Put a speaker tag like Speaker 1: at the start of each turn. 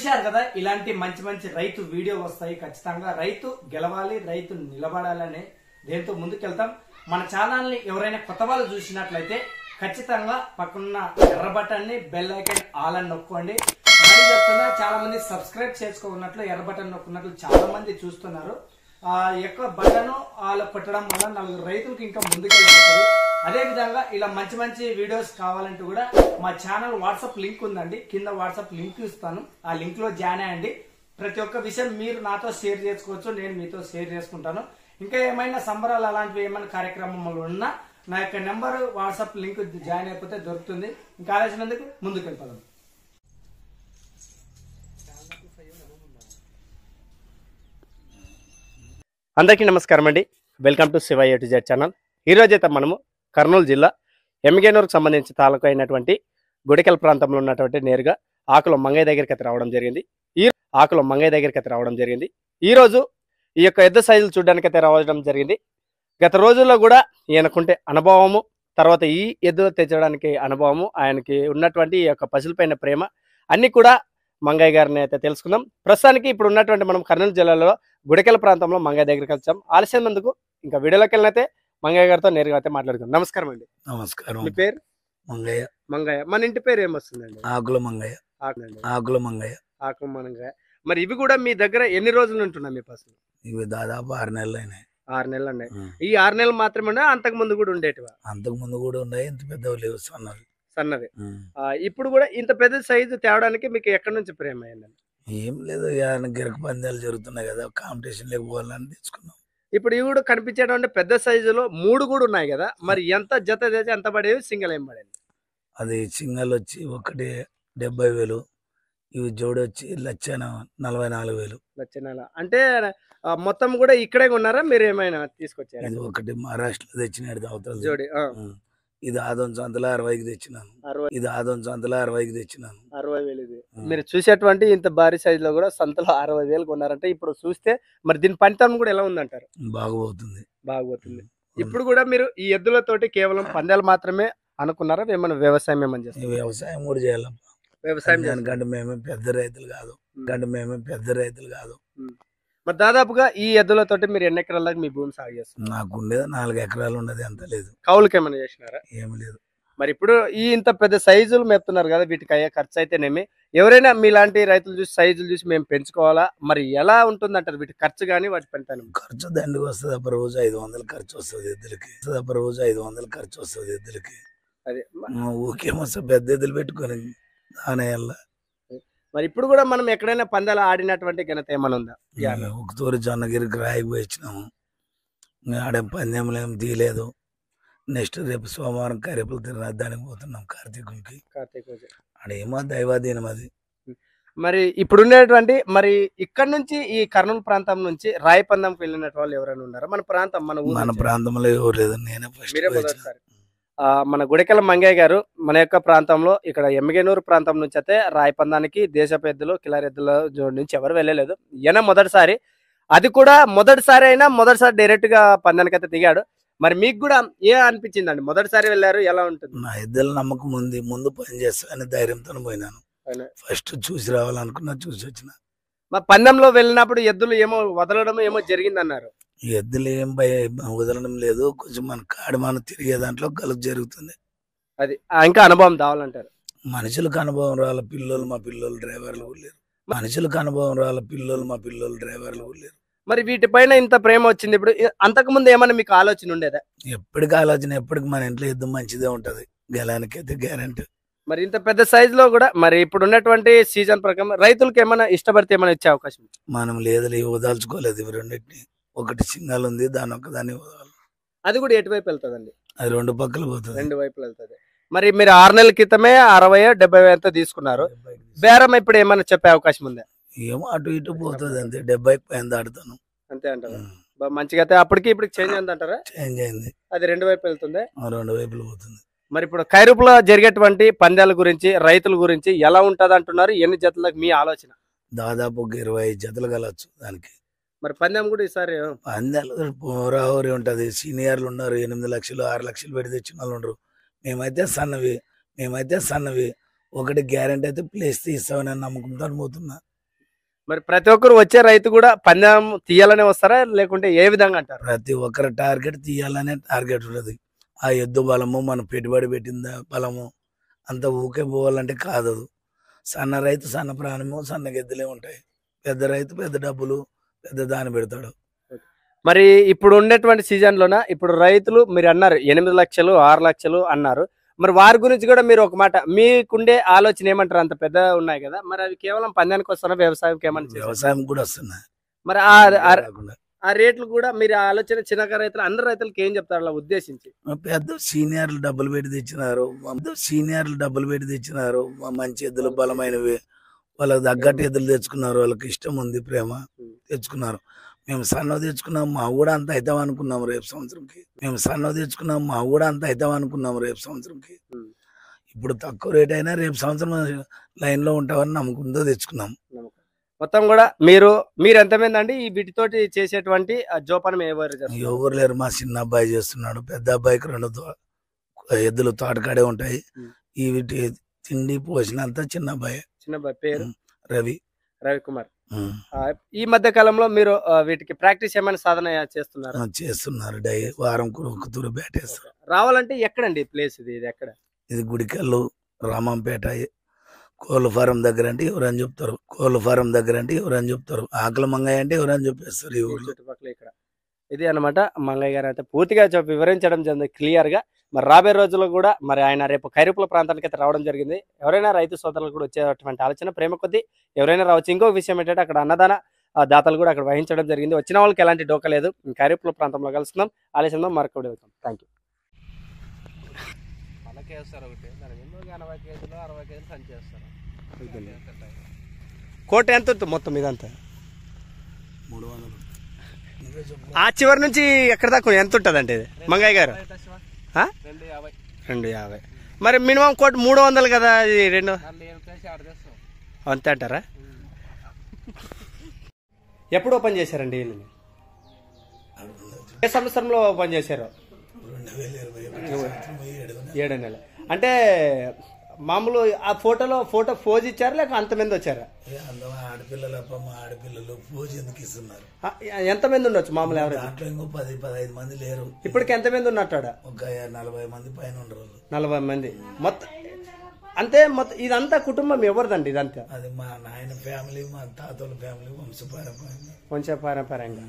Speaker 1: చూశారు కదా, ఇలాంటి మంచి మంచి రైతు వీడియో వస్తాయి. ఖచ్చితంగా రైతు గెలవాలి, రైతు నిలబడాలని దేంతో ముందుకెళ్తాం. మన ఛానల్ ని ఎవరైనా కొత్త వాళ్ళు చూసినట్లయితే ఖచ్చితంగా పక్కన ఎర్ర బటన్ ని బెల్ ఐకాన్ ఆల్ అని నొక్కండి. మరి చెప్తున్నా, చాలా మంది సబ్స్క్రైబ్ చేసుకున్నట్లు ఎర్ర బటన్ నొక్కున్నట్లు చాలా మంది చూస్తున్నారు. ఎక్కువ బటన్ ఆల్ కొట్టడం వల్ల నలుగురు రైతులకు ఇంకా ముందుకెళ్ళిపోతారు. అదే విధంగా ఇలా మంచి మంచి వీడియోస్ కావాలంటే కూడా మా ఛానల్ వాట్సాప్ లింక్ ఉందండి, కింద వాట్సాప్ లింక్ ఇస్తాను. ఆ లింక్ లో జాయిన్ అయ్యండి. ప్రతి ఒక్క విషయం మీరు నాతో షేర్ చేసుకోవచ్చు, నేను మీతో షేర్ చేసుకుంటాను. ఇంకా ఏమైనా సంబరాలు అలాంటివి ఏమైనా కార్యక్రమాలు ఉన్నా నా యొక్క నెంబర్ వాట్సాప్ లింక్ జాయిన్ అయిపోతే దొరుకుతుంది. ఇంకా ఆలోచనందుకు ముందుకు వెళ్ళిపోదాం. అందరికీ నమస్కారం అండి, welcome to Shiva A to Z channel. ఈ రోజైతే మనము కర్నూలు జిల్లా ఎమ్మిగనూరుకు సంబంధించి తాలూకా అయినటువంటి గుడికల్ ప్రాంతంలో ఉన్నటువంటి నేరుగా ఆకుల మంగయ్య దగ్గరికి అయితే రావడం జరిగింది. ఈ రోజు ఈ యొక్క ఎద్దు సైజులు చూడడానికి అయితే రావడం జరిగింది. గత రోజుల్లో కూడా ఈయనకుంటే అనుభవము, తర్వాత ఈ ఎద్దు తెచ్చడానికి అనుభవము, ఆయనకి ఉన్నటువంటి ఈ యొక్క పశువులపైన ప్రేమ అన్ని కూడా మంగయ్య గారిని అయితే తెలుసుకుందాం. ప్రస్తుతానికి ఇప్పుడు ఉన్నటువంటి మనం కర్నూలు జిల్లాలో గుడికల్ ప్రాంతంలో మంగయ్య దగ్గరికి వచ్చాం. ఆలస్యం ఎందుకు, ఇంకా వీడియోలోకి వెళ్ళినైతే మంగయ్య గారితో నేరుగా అయితే మాట్లాడుకుందాం. నమస్కారం అండి.
Speaker 2: నమస్కారం.
Speaker 1: మీ పేరు?
Speaker 2: మంగయ్య.
Speaker 1: మంగయ్య. మన ఇంటి పేరు ఏమొస్తుందండి?
Speaker 2: ఆకుల మంగయ్య. ఆకుల మంగయ్య.
Speaker 1: ఆకుల మంగయ్య. మరి ఇవి కూడా మీ దగ్గర ఎన్ని రోజులు ఉంటున్నాయి మీ పశువులు?
Speaker 2: ఇవి దాదాపు 6 నెలలు అయినాయి.
Speaker 1: 6 నెలలు ఉన్నాయి. ఈ 6 నెలలు మాత్రమే అంతకు ముందు కూడా ఉండేటివా?
Speaker 2: అంతకు ముందు కూడా ఉన్నాయి, ఇంత పెద్దవి లేవు,
Speaker 1: సన్నవి. ఇప్పుడు కూడా ఇంత పెద్ద సైజు తేవడానికి మీకు ఎక్కడి నుంచి ప్రేమ అయిందండి?
Speaker 2: ఏం లేదు, గిరక పందాలు జరుగుతున్నాయి కదా, కాంపిటీషన్ లేకపోవాలని తీసుకున్నాం.
Speaker 1: ఇప్పుడు ఇవి కూడా కనిపించేటువంటి పెద్ద సైజులో 3 కూడా ఉన్నాయి కదా, మరి ఎంత జత చేసి ఎంత పడేవి, సింగల్ ఏం పడేది?
Speaker 2: అది సింగల్ వచ్చి ఒకటి 70,000, ఇవి జోడి వచ్చి 1,44,000.
Speaker 1: అంటే మొత్తం కూడా ఇక్కడే ఉన్నారా, మీరు ఏమైనా తీసుకొచ్చారా?
Speaker 2: ఇది ఒకటి మహారాష్ట్రలో తెచ్చినాడు అవతల
Speaker 1: జోడి.
Speaker 2: ఇది ఆదోన్ సంతలో 60కి తెచ్చినాను. ఇది ఆదోన్ సంతలో 60కి తెచ్చినాను.
Speaker 1: 60,000. మీరు చూసేటువంటి ఇంత భారీ సైజులో కూడా సంతలో 60,000 కొన్నారంటే ఇప్పుడు చూస్తే మరి దీని పనితనం కూడా ఎలా ఉందంటారు? బాగుపోతుంది. ఇప్పుడు కూడా మీరు ఈ ఎద్దులతోటి కేవలం పందాలు మాత్రమే అనుకున్నారా, ఏమైనా వ్యవసాయం ఏమని చేస్తారు?
Speaker 2: వ్యవసాయం కూడా చేయాలి. వ్యవసాయం ఎందుకంటే మేమే పెద్ద రైతులు కాదు.
Speaker 1: మరి దాదాపుగా ఈ ఎద్దులతోటి మీరు ఎన్ని ఎకరాల దాకా మీ భూమి సాగు చేస్తారు?
Speaker 2: నాకు ఉండేది 4 ఎకరాలు ఉన్నది, అంత లేదు.
Speaker 1: కౌలుకి ఏమైనా చేసినారా?
Speaker 2: ఏమి లేదు.
Speaker 1: మరి ఇప్పుడు ఈ ఇంత పెద్ద సైజులు మేపుతున్నారు కదా, వీటికి అయ్యే ఖర్చు అయితేనేమి, ఎవరైనా మీలాంటి రైతులు చూసి సైజులు చూసి మేము పెంచుకోవాలా, మరి ఎలా ఉంటుంది అంటారు వీటి ఖర్చు కానీ వాటి పెంటాను?
Speaker 2: ఖర్చు దండికి వస్తుంది. అప్పుడు రోజు 500 ఖర్చు వస్తుంది ఎద్దులకి.
Speaker 1: అదే
Speaker 2: ఊకేమొస్తే పెద్ద ఎద్దులు పెట్టుకొని దానేయాల.
Speaker 1: మరి ఇప్పుడు కూడా మనం ఎక్కడైనా పందాలు ఆడినటువంటి ఘనత ఏమైనా ఉందా?
Speaker 2: ఒకతూరి జొన్నగిరికి రాయికి పోయిచ్చినాము, ఆడే పందెంలు ఏం తీయలేదు. నెక్స్ట్ రేపు సోమవారం కరేపులు తిరగడానికి పోతున్నాం, కార్తీకునికి. ఆడేమో దైవాధీనం అది.
Speaker 1: మరి ఇప్పుడున్నటువంటి మరి ఇక్కడ నుంచి ఈ కర్నూలు ప్రాంతం నుంచి రాయి పందంకి వెళ్ళినట్టు వాళ్ళు ఎవరైనా ఉన్నారా? మన ప్రాంతంలో ఎవరు లేదు, నేనే ఫస్ట్. మన గుడికల మంగయ్య గారు మన యొక్క ప్రాంతంలో ఇక్కడ ఎమ్మిగనూరు ప్రాంతం నుంచి అయితే రాయి పందానికి దేశపు ఎద్దులు కిలారి ఎద్దుల నుంచి ఎవరు వెళ్ళలేదు. ఈయన మొదటిసారి, అది కూడా మొదటిసారి డైరెక్ట్ గా పందానికి అయితే దిగాడు. మరి మీకు కూడా ఏ అనిపించిందండి? మొదటిసారి వెళ్ళారు, ఎలా ఉంటుంది?
Speaker 2: నా ఎద్దుల నమ్మకం ఉంది, ముందు పని చేస్తానని ధైర్యంతో పోయినాను. ఫస్ట్ చూసి రావాలనుకున్నా, చూసి వచ్చిన.
Speaker 1: మా పందెంలో వెళ్ళినప్పుడు ఎద్దులు ఏమో వదలడం ఏమో జరిగిందన్నారు.
Speaker 2: ఎద్దులు ఏం వదలడం లేదు, కొంచెం మన కాడి మనం తిరిగే దాంట్లో కలుపు జరుగుతుంది.
Speaker 1: అది ఇంకా అనుభవం కావాలంటారు.
Speaker 2: మనుషులకు అనుభవం రాల, మా పిల్లలు డ్రైవర్లు కూడా లేరు.
Speaker 1: మరి వీటిపైన ఇంత ప్రేమ వచ్చింది, ఇప్పుడు అంతకు ముందు ఏమన్నా మీకు ఆలోచన ఉండేదా?
Speaker 2: ఎప్పటికి మన ఇంట్లో ఎద్దు మంచిదే ఉంటది, గెలానికి అయితే గ్యారెంటీ.
Speaker 1: మరి ఇంత పెద్ద సైజులో కూడా మరి ఇప్పుడు ఉన్నటువంటి సీజన్ ప్రకారం రైతులకు ఏమైనా ఇష్టపడితే ఏమైనా ఇచ్చే అవకాశం?
Speaker 2: మనం లేదు, వదల్చుకోలేదు. ఇవి రెండింటిని, ఒకటి సింగల్ ఉంది, దాని ఒక్కదాన్ని వదలాలి.
Speaker 1: అది కూడా ఎటువైపు వెళ్తుందండి?
Speaker 2: అది 2 పక్కలు పోతుంది.
Speaker 1: 2 వైపులు వెళ్తుంది. మరి మీరు 6 నెలల క్రితమే 60,000-70,000 తీసుకున్నారు. బేరం ఇప్పుడు ఏమైనా చెప్పే అవకాశం ఉందా?
Speaker 2: ఏమో అటు ఇటు పోతుంది, అంతే. 70కి పైన దాడుతాను,
Speaker 1: అంతే అంటారా? మంచిగా అయితే అప్పటికి ఇప్పుడు చేంజ్ అయింది అంటారా?
Speaker 2: చేంజ్ అయింది.
Speaker 1: అది 2 వైపు వెళ్తుంది,
Speaker 2: 2 వైపులు పోతుంది.
Speaker 1: మరి ఇప్పుడు కైరూపులో జరిగేటువంటి పందాల గురించి, రైతుల గురించి ఎలా ఉంటది అంటున్నారు? ఎన్ని జతలకు మీ ఆలోచన?
Speaker 2: దాదాపు 25 జతలు కలవచ్చు దానికి.
Speaker 1: మరి పందెం కూడా ఈసారి
Speaker 2: పందాలు పోరాహోరి ఉంటది. సీనియర్లు ఉన్నారు, 8 లక్షలు 6 లక్షలు పెట్టి తెచ్చిన వాళ్ళు ఉండరు. మేమైతే సన్నవి ఒకటి గ్యారెంటీ అయితే ప్లేస్ తీస్తామని నమ్మకంతో పోతున్నా.
Speaker 1: మరి ప్రతి ఒక్కరు వచ్చే రైతు కూడా పందెం తీయాలనే వస్తారా లేకుంటే ఏ విధంగా అంటారు?
Speaker 2: ప్రతి ఒక్కరి టార్గెట్ తీయాలనే టార్గెట్ ఉంటుంది. ఆ ఎద్దు బలము మనం పెట్టుబడి పెట్టిన బలము అంత ఊకే పోవాలంటే కాదు. సన్న రైతు సన్న ప్రాణము సన్న గెద్దులే ఉంటాయి. పెద్ద రైతు పెద్ద డబ్బులు పెద్ద దాన్ని పెడతాడు.
Speaker 1: మరి ఇప్పుడు ఉండేటువంటి సీజన్ లోన ఇప్పుడు రైతులు మీరు అన్నారు 8 లక్షలు 6 లక్షలు అన్నారు. మరి వారి గురించి కూడా మీరు ఒక మాట మీకుండే ఆలోచన ఏమంటారు? అంత పెద్ద ఉన్నాయి కదా, మరి అవి కేవలం పందానికి వస్తున్నా వ్యవసాయంకి ఏమన్నా
Speaker 2: వ్యవసాయం కూడా వస్తున్నాయి.
Speaker 1: మరి ఆ రేట్లు కూడా మీరు ఆలోచన చిన్న రైతులు అందరు రైతులకి ఏం చెప్తారు అలా ఉద్దేశించి?
Speaker 2: పెద్ద సీనియర్లు డబ్బులు పెట్టి తెచ్చినారు. మంచి ఎద్దులు బలమైనవి వాళ్ళకి తగ్గట్టు ఎద్దులు తెచ్చుకున్నారు. వాళ్ళకి ఇష్టం ఉంది, ప్రేమ తెచ్చుకున్నారు. మేము సన్నవ తెచ్చుకున్నాం, మా కూడా అంత అవుతాం అనుకున్నాం రేపు సంవత్సరంకి. ఇప్పుడు తక్కువ రేట్ అయినా రేపు సంవత్సరం లైన్ లో ఉంటామని నమ్మకంతో తెచ్చుకున్నాం.
Speaker 1: మొత్తం కూడా మీరు ఎంతమంది అండి ఈ వీటితోటి చేసేటువంటి జోపానం
Speaker 2: ఎవరు లేరు. మా చిన్న అబ్బాయి చేస్తున్నాడు, పెద్ద అబ్బాయికి 2 ఎద్దులు తోటకాడే ఉంటాయి. ఈ వీటి తిండి పోసినంత చిన్న అబ్బాయి
Speaker 1: పేరు
Speaker 2: రవికుమార్.
Speaker 1: ఈ మధ్య కాలంలో మీరు వీటికి ప్రాక్టీస్ ఏమైనా సాధన
Speaker 2: చేస్తున్నారు. వారం ఒక తూరు బ్యాట్ వేస్తారు.
Speaker 1: రావాలంటే ఎక్కడండి ప్లేస్ ఇది ఎక్కడ?
Speaker 2: ఇది గుడికల్లు రామంపేట. కోళ్ళ ఫారం దగ్గర అంటే ఎవరని చెప్తారు. ఆకలి మంగయ్య అంటే ఎవరని చెప్పేస్తారు. ఈ ఊళ్ళో
Speaker 1: చుట్టుపక్కల ఇక్కడ ఇది అన్నమాట. మంగయ్య గారు అయితే పూర్తిగా వివరించడం జరిగింది క్లియర్ గా. మరి రాబోయే రోజుల్లో కూడా మరి ఆయన రేపు ఖైరుపుల ప్రాంతానికి అయితే రావడం జరిగింది. ఎవరైనా రైతు సోదరులు కూడా వచ్చేటువంటి ఆలోచన ప్రేమ కొద్దీ ఎవరైనా రావచ్చు. ఇంకొక విషయం ఏంటంటే అక్కడ అన్నదాన దాతలు కూడా అక్కడ వహించడం జరిగింది. వచ్చిన వాళ్ళకి ఎలాంటి డోకా లేదు. ఖైరుపుల ప్రాంతంలో కలుస్తున్నాం. ఆలస్యంలో మరొకటి వెళ్తాం. Thank you. 80 కేజీలు 60 కేజీలు సంచేస్తారు. కోట ఎంత మొత్తం ఇదంతా?
Speaker 2: 300.
Speaker 1: ఆ చివరి నుంచి ఎక్కడ దాకా ఎంత ఉంటుంది అంటే ఇది మంగయ్య గారు? 250. మరి మినిమం కోట 300 కదా. ఇది 2 అంతే అంటారా? ఎప్పుడు ఓపెన్ చేశారండి? ఏ సంవత్సరంలో ఓపెన్ చేశారు? 7 నెలలు. అంటే మామూలు ఆ ఫోటో పోజ్ ఇచ్చారు లేక అంతమంది వచ్చారా?
Speaker 2: ఆడపిల్లలు పోజ్ ఎందుకు ఇస్తున్నారు?
Speaker 1: ఎంతమంది ఉండొచ్చు మామూలు?
Speaker 2: దాంట్లో ఇంకో 10-15 మంది లేరు.
Speaker 1: ఇప్పటికి ఎంతమంది ఉన్నట్టు?
Speaker 2: ఒక 40 మంది పైన ఉండరు.
Speaker 1: 40 మంది మొత్తం అంతే. మొత్తం ఇదంతా కుటుంబం ఎవరిదండి ఇదంతా?
Speaker 2: అది మా నాయన ఫ్యామిలీ, మా తాతల ఫ్యామిలీ, వంశపారంపర్యంగా.